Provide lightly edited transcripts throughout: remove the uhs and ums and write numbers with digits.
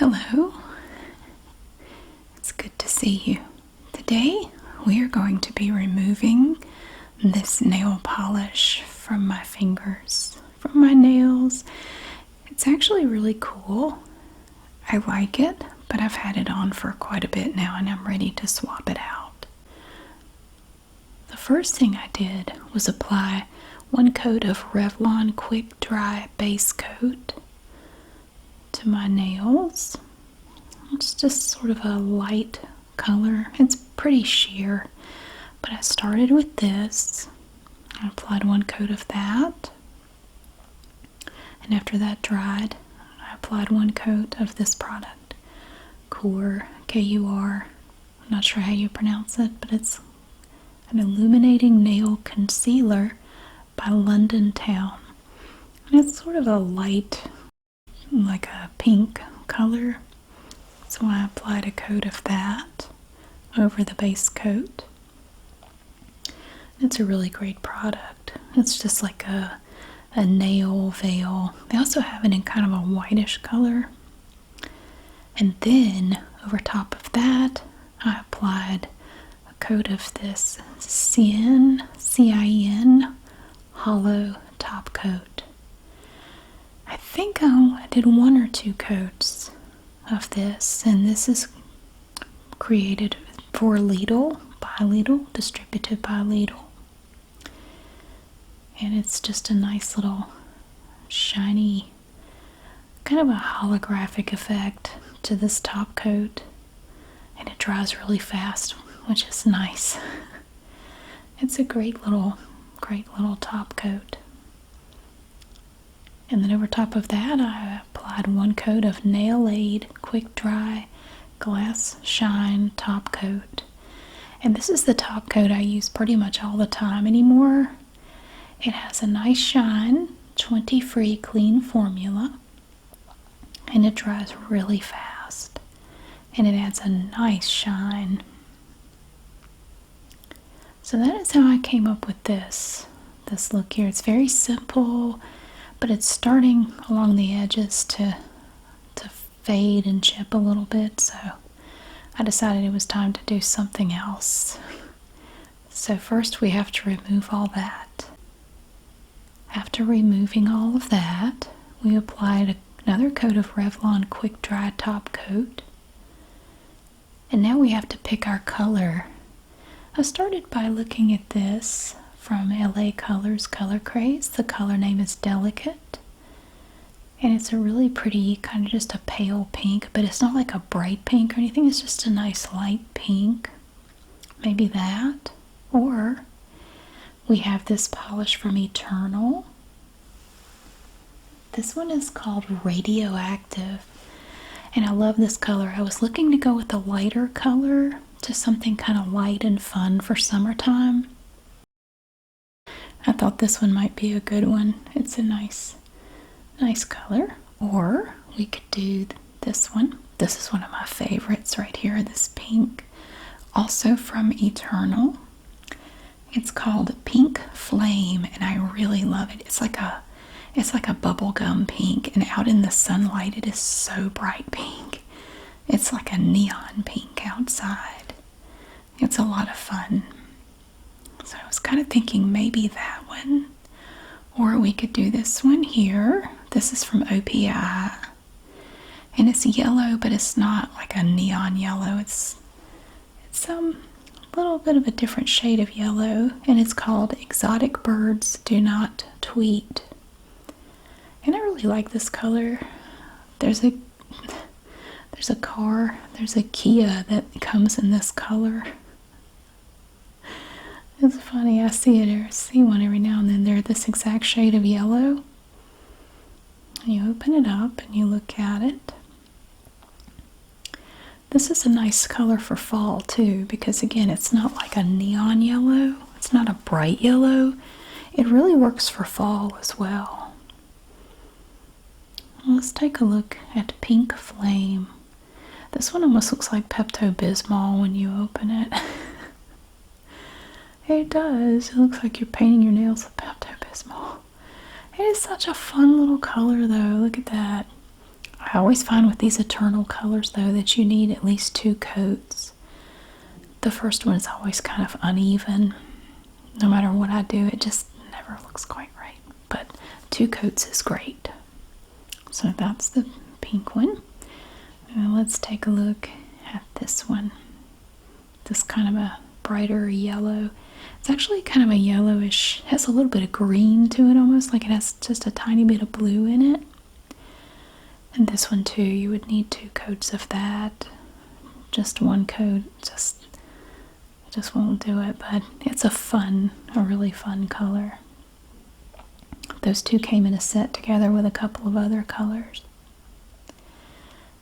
Hello, it's good to see you. Today we are going to be removing this nail polish from my fingers, from my nails. It's actually really cool. I like it, but I've had it on for quite a bit now and I'm ready to swap it out. The first thing I did was apply one coat of Revlon Quick Dry Base Coat to my nails. It's just sort of a light color. It's pretty sheer, but I started with this. I applied one coat of that, and after that dried, I applied one coat of this product, Kur, K-U-R. I'm not sure how you pronounce it, but it's an illuminating nail concealer by London Town. And it's sort of a light, like a pink color. So I applied a coat of that over the base coat. It's a really great product. It's just like a nail veil. They also have it in kind of a whitish color. And then over top of that, I applied a coat of this CIN hollow top coat. I think I did one or two coats of this, and this is created for Lidl, by Lidl, distributed by Lidl. And it's just a nice little shiny, kind of a holographic effect to this top coat, and it dries really fast, which is nice. It's a great little top coat. And then over top of that, I applied one coat of Nail Aid Quick Dry Glass Shine Top Coat. And this is the top coat I use pretty much all the time anymore. It has a nice shine, 20-free clean formula, and it dries really fast. And it adds a nice shine. So that is how I came up with this look here. It's very simple, but it's starting along the edges to fade and chip a little bit, so I decided it was time to do something else. So first we have to remove all that. After removing all of that, we applied another coat of Revlon Quick Dry Top Coat. And now we have to pick our color. I started by looking at this from LA Colors Color Craze. The color name is Delicate. And it's a really pretty, kind of just a pale pink, but it's not like a bright pink or anything. It's just a nice light pink. Maybe that. Or we have this polish from Eternal. This one is called Radioactive. And I love this color. I was looking to go with a lighter color, to something kind of light and fun for summertime. I thought this one might be a good one. It's a nice color. Or we could do this one. This is one of my favorites right here, this pink. Also from Eternal. It's called Pink Flame, and I really love it. It's like a bubblegum pink, and out in the sunlight it is so bright pink. It's like a neon pink outside. It's a lot of fun. So I was kind of thinking maybe that one. Or we could do this one here. This is from OPI. And it's yellow, but it's not like a neon yellow. It's a little bit of a different shade of yellow. And it's called Exotic Birds Do Not Tweet. And I really like this color. There's a Kia that comes in this color. It's funny, I see one every now and then. They're this exact shade of yellow. You open it up and you look at it. This is a nice color for fall too, because again, it's not like a neon yellow. It's not a bright yellow. It really works for fall as well. Let's take a look at Pink Flame. This one almost looks like Pepto-Bismol when you open it. It does. It looks like you're painting your nails with Pepto-Bismol. It is such a fun little color though. Look at that. I always find with these Eternal colors, though, that you need at least 2 coats. The first one is always kind of uneven. No matter what I do, it just never looks quite right. But 2 coats is great. So that's the pink one. Now let's take a look at this one. This kind of a brighter yellow. It's actually kind of a yellowish, has a little bit of green to it almost, like it has just a tiny bit of blue in it. And this one too, you would need 2 coats of that. Just 1 coat just won't do it, but it's a really fun color. Those 2 came in a set together with a couple of other colors.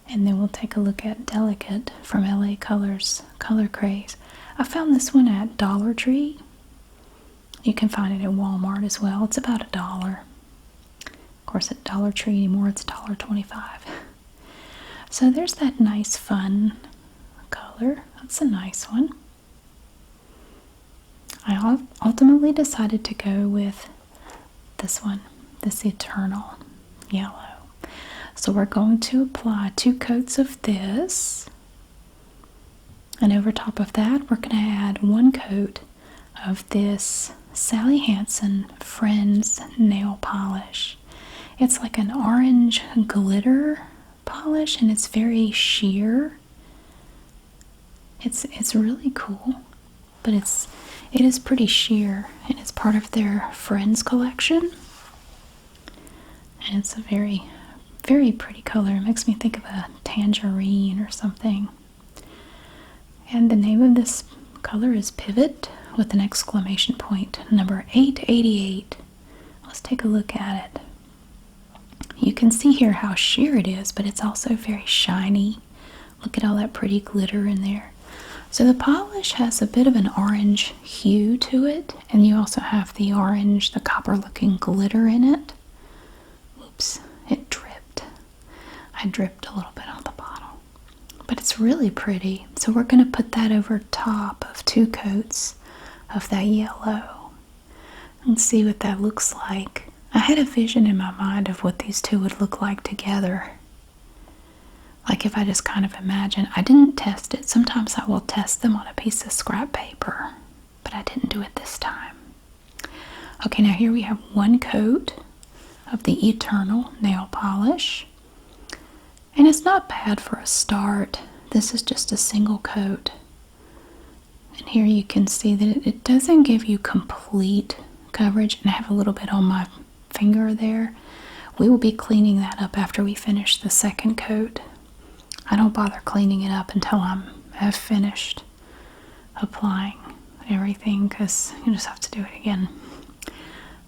And then we'll take a look at Delicate from LA Colors Color Craze. I found this one at Dollar Tree. You can find it at Walmart as well. It's about $1. Of course, at Dollar Tree anymore, it's $1.25. So there's that nice, fun color. That's a nice one. I ultimately decided to go with this one, this Eternal Yellow. So we're going to apply 2 coats of this. And over top of that, we're going to add 1 coat of this Sally Hansen Friends nail polish. It's like an orange glitter polish, and it's very sheer. It's really cool, but it is pretty sheer, and it's part of their Friends collection. And it's a very, very pretty color. It makes me think of a tangerine or something. And the name of this color is Pivot with an exclamation point, number 888. Let's take a look at it. You can see here how sheer it is, but it's also very shiny. Look at all that pretty glitter in there. So the polish has a bit of an orange hue to it, and you also have the orange, the copper-looking glitter in it. Oops, it dripped. I dripped a little bit on the bottle. But it's really pretty. So we're going to put that over top of 2 coats of that yellow and see what that looks like. I had a vision in my mind of what these 2 would look like together. Like if I just kind of imagine. I didn't test it. Sometimes I will test them on a piece of scrap paper, but I didn't do it this time. Okay, now here we have 1 coat of the Eternal nail polish. And it's not bad for a start. This is just a single coat. And here you can see that it doesn't give you complete coverage. And I have a little bit on my finger there. We will be cleaning that up after we finish the 2nd coat. I don't bother cleaning it up until I've finished applying everything, because you just have to do it again.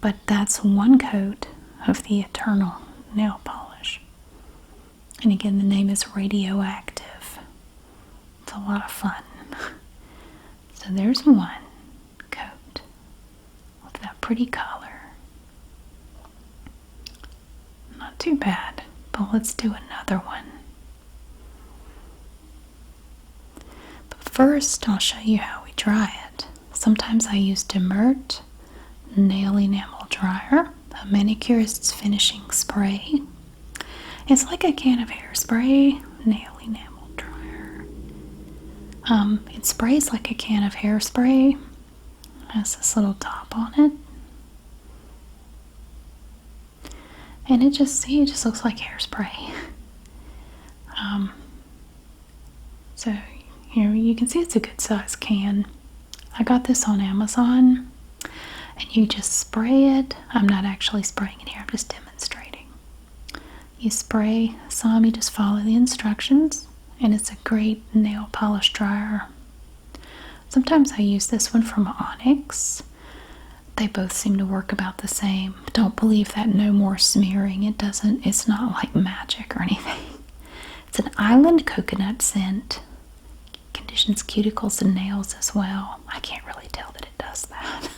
But that's 1 coat of the Eternal nail polish. And again, the name is Radioactive. It's a lot of fun. So there's 1 coat with that pretty color. Not too bad, but let's do another one. But first, I'll show you how we dry it. Sometimes I use Demert Nail Enamel Dryer, a manicurist's finishing spray. It's like a can of hairspray, nail enamel dryer. It sprays like a can of hairspray. It has this little top on it. And it just looks like hairspray. So here you can see it's a good size can. I got this on Amazon. And you just spray it. I'm not actually spraying it here, I'm just demonstrating. You spray some, you just follow the instructions, and it's a great nail polish dryer. Sometimes I use this one from Onyx. They both seem to work about the same. Don't believe that no more smearing. It's not like magic or anything. It's an island coconut scent. Conditions cuticles and nails as well. I can't really tell that it does that.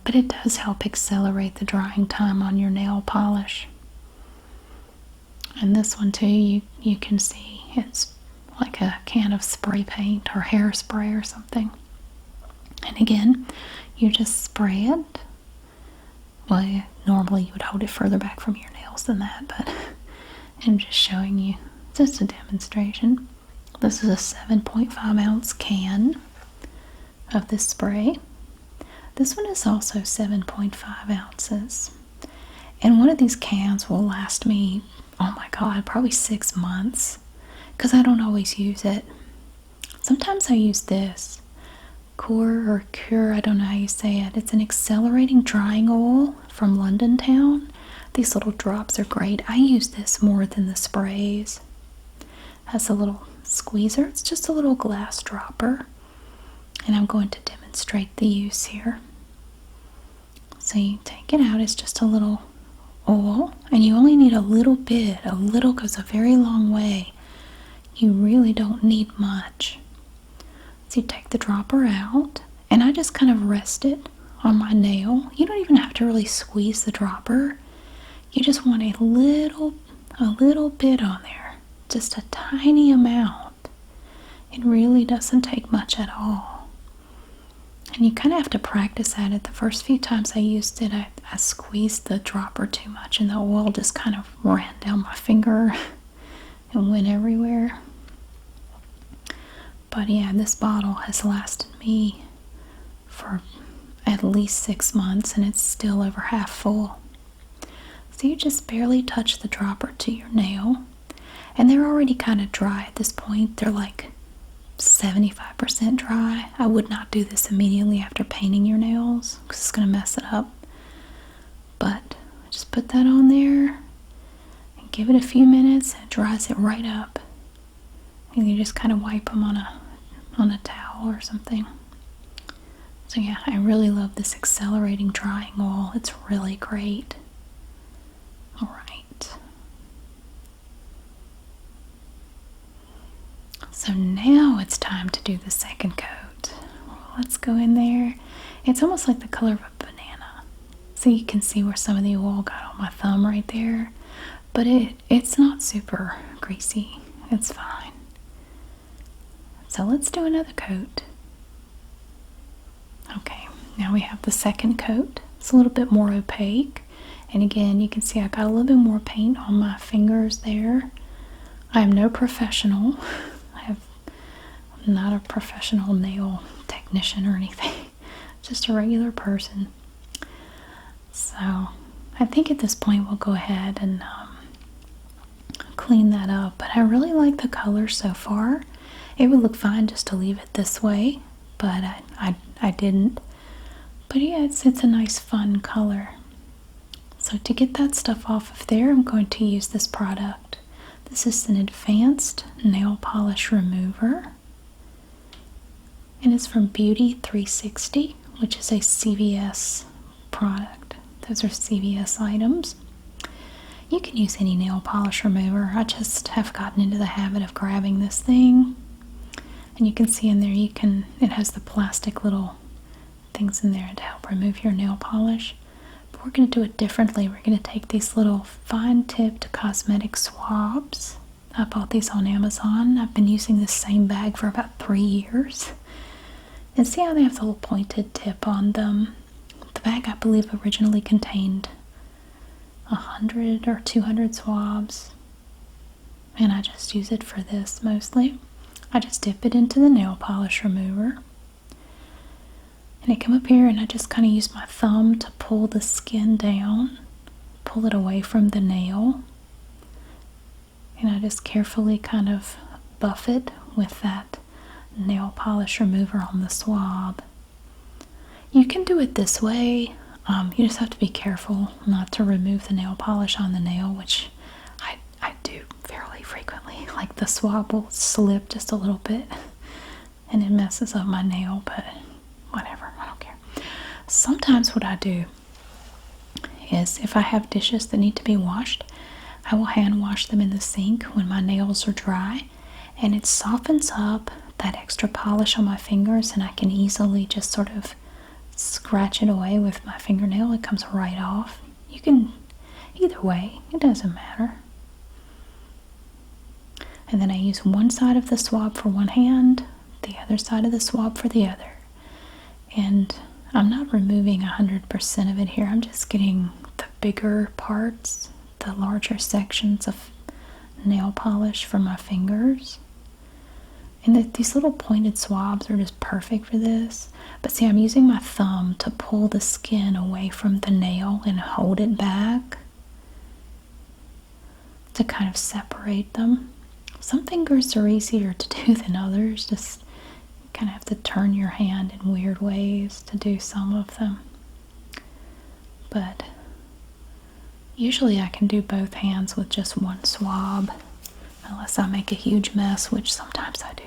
But it does help accelerate the drying time on your nail polish. And this one too, you can see it's like a can of spray paint or hairspray or something. And again, you just spray it. Well, normally you would hold it further back from your nails than that, but I'm just showing you just a demonstration. This is a 7.5 ounce can of this spray. This one is also 7.5 ounces. And one of these cans will last me, oh my god, probably 6 months. Because I don't always use it. Sometimes I use this. Cure, I don't know how you say it. It's an accelerating drying oil from London Town. These little drops are great. I use this more than the sprays. Has a little squeezer. It's just a little glass dropper. And I'm going to demonstrate the use here. So you take it out. It's just a little oil. And you only need a little bit. A little goes a very long way. You really don't need much. So you take the dropper out, and I just kind of rest it on my nail. You don't even have to really squeeze the dropper. You just want a little bit on there, just a tiny amount. It really doesn't take much at all. And you kind of have to practice at it. The first few times I used it, I squeezed the dropper too much, and the oil just kind of ran down my finger and went everywhere. But yeah, this bottle has lasted me for at least 6 months, and it's still over half full. So you just barely touch the dropper to your nail, and they're already kind of dry at this point. They're like 75% dry. I would not do this immediately after painting your nails because it's going to mess it up. But just put that on there and give it a few minutes, and it dries it right up. And you just kind of wipe them on a towel or something. So yeah, I really love this accelerating drying oil. It's really great. Alright. So now it's time to do the second coat. Let's go in there. It's almost like the color of a banana. So you can see where some of the oil got on my thumb right there. But it's not super greasy. It's fine. So let's do another coat. Okay, now we have the second coat. It's a little bit more opaque. And again, you can see I got a little bit more paint on my fingers there. I am no professional. I'm not a professional nail technician or anything. Just a regular person. So I think at this point we'll go ahead and clean that up. But I really like the color so far. It would look fine just to leave it this way, but I didn't. But yeah, it's a nice fun color. So to get that stuff off of there, I'm going to use this product. This is an advanced nail polish remover. And it's from Beauty 360, which is a CVS product. Those are CVS items. You can use any nail polish remover. I just have gotten into the habit of grabbing this thing. And you can see in there, it has the plastic little things in there to help remove your nail polish. But we're going to do it differently. We're going to take these little fine-tipped cosmetic swabs. I bought these on Amazon. I've been using this same bag for about 3 years. And see how they have the little pointed tip on them? The bag, I believe, originally contained 100 or 200 swabs. And I just use it for this mostly. I just dip it into the nail polish remover. And I come up here and I just kind of use my thumb to pull the skin down, pull it away from the nail. And I just carefully kind of buff it with that nail polish remover on the swab. You can do it this way. You just have to be careful not to remove the nail polish on the nail, which I do fairly frequently. Like the swab will slip just a little bit and it messes up my nail, but whatever, I don't care. Sometimes what I do is if I have dishes that need to be washed, I will hand wash them in the sink when my nails are dry, and it softens up that extra polish on my fingers, and I can easily just sort of scratch it away with my fingernail. It comes right off. You can, either way, it doesn't matter. And then I use one side of the swab for one hand, the other side of the swab for the other. And I'm not removing 100% of it here. I'm just getting the bigger parts, the larger sections of nail polish for my fingers. And these little pointed swabs are just perfect for this. But see, I'm using my thumb to pull the skin away from the nail and hold it back to kind of separate them. Some fingers are easier to do than others. Just kind of have to turn your hand in weird ways to do some of them. But usually I can do both hands with just one swab, unless I make a huge mess, which sometimes I do.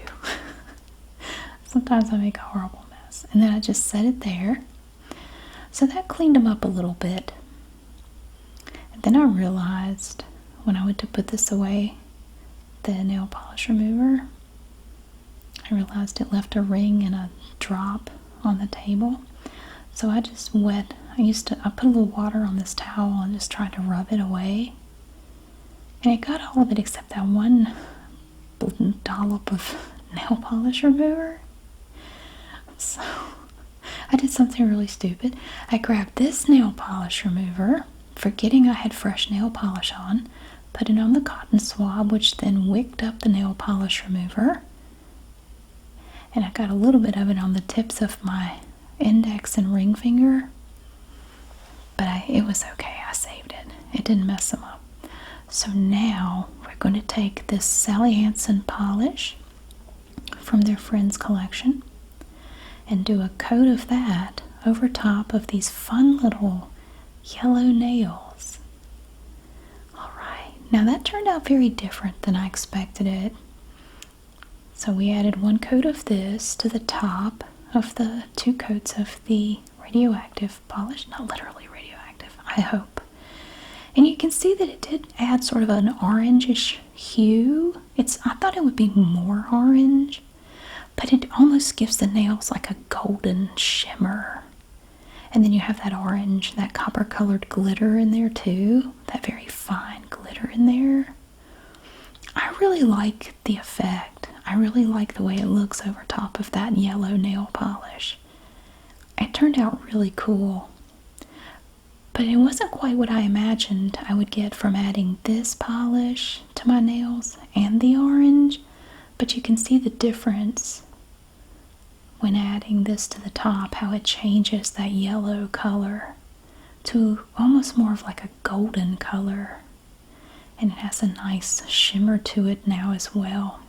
Sometimes I make a horrible mess. And then I just set it there. So that cleaned them up a little bit. And then I realized when I went to put this away, the nail polish remover, I realized it left a ring and a drop on the table. So I just I put a little water on this towel and just tried to rub it away. And it got all of it except that one dollop of nail polish remover. So I did something really stupid. I grabbed this nail polish remover, forgetting I had fresh nail polish on, put it on the cotton swab, which then wicked up the nail polish remover. And I got a little bit of it on the tips of my index and ring finger. But it was okay. I saved it. It didn't mess them up. So now we're going to take this Sally Hansen polish from their Friends collection and do a coat of that over top of these fun little yellow nails. Alright, now that turned out very different than I expected it. So we added one coat of this to the top of the 2 coats of the radioactive polish. Not literally radioactive, I hope. And you can see that it did add sort of an orangish hue. I thought it would be more orange, but it almost gives the nails like a golden shimmer. And then you have that orange, that copper colored glitter in there too. That very fine glitter in there. I really like the effect. I really like the way it looks over top of that yellow nail polish. It turned out really cool. But it wasn't quite what I imagined I would get from adding this polish to my nails and the orange. But you can see the difference when adding this to the top, how it changes that yellow color to almost more of like a golden color. And it has a nice shimmer to it now as well.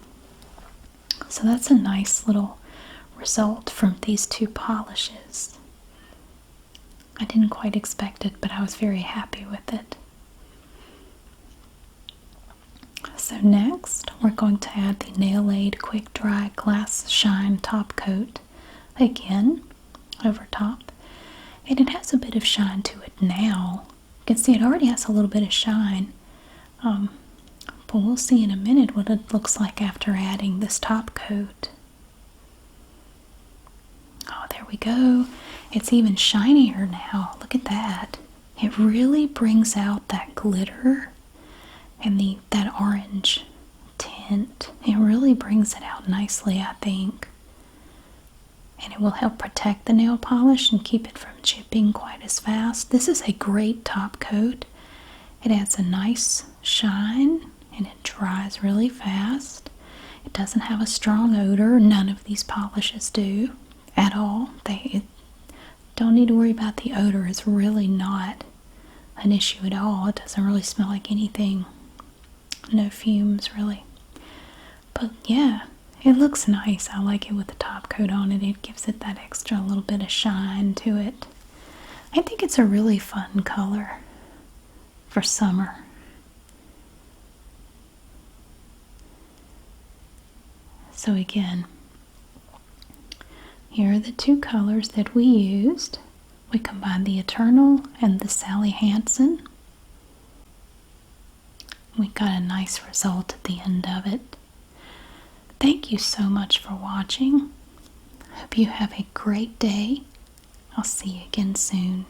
So that's a nice little result from these 2 polishes. I didn't quite expect it, but I was very happy with it. So next, we're going to add the Nail Aid Quick Dry Glass Shine Top Coat again over top. And it has a bit of shine to it now. You can see it already has a little bit of shine. But we'll see in a minute what it looks like after adding this top coat. Oh, there we go. It's even shinier now. Look at that. It really brings out that glitter and that orange tint. It really brings it out nicely, I think. And it will help protect the nail polish and keep it from chipping quite as fast. This is a great top coat. It adds a nice shine and it dries really fast. It doesn't have a strong odor. None of these polishes do at all. They don't need to worry about the odor. It's really not an issue at all. It doesn't really smell like anything. No fumes, really. But yeah, it looks nice. I like it with the top coat on it. It gives it that extra little bit of shine to it. I think it's a really fun color for summer. So again, here are the 2 colors that we used. We combined the Eternal and the Sally Hansen. We got a nice result at the end of it. Thank you so much for watching. Hope you have a great day. I'll see you again soon.